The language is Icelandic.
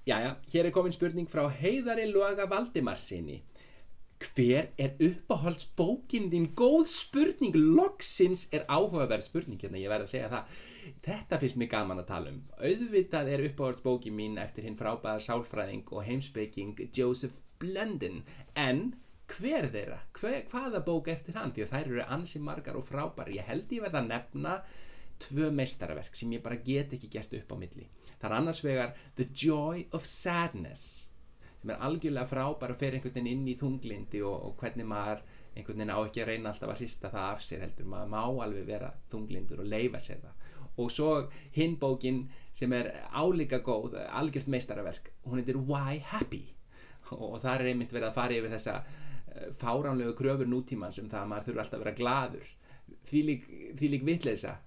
Jæja, hér komin spurning frá Heiðari Loga Valdimarssyni. Hver uppáhaldsbókin þín? Góð spurning, loksins áhugaverð spurning hérna, ég verð að segja það. Þetta finnst mér gaman að tala Auðvitað uppáhaldsbókin mín eftir hinn frábæra sálfræðing og heimspeking Joseph Blunden. En hver þeirra? Hvaða bók eftir hann? Því að þær eru ansi margar og frábærar. Ég held ég verð að nefna 2 meistaraverk sem ég bara get ekki gert upp á milli. Það annars vegar The Joy of Sadness, sem algjörlega frábær og fer einhvern veginn inn í þunglindi og hvernig maður einhvern veginn á ekki að reyna alltaf að hrista það af sér heldur. Maður má alveg vera þunglindur og leyfa sér það. Og svo hinn bókin sem álíka góð, algjört meistaraverk, hún heitir Why Happy? Og þar einmitt verið að fara yfir þessa fáránlegu kröfur nútímans það að maður þurfi alltaf að vera glaður. Þvílík vitleysa.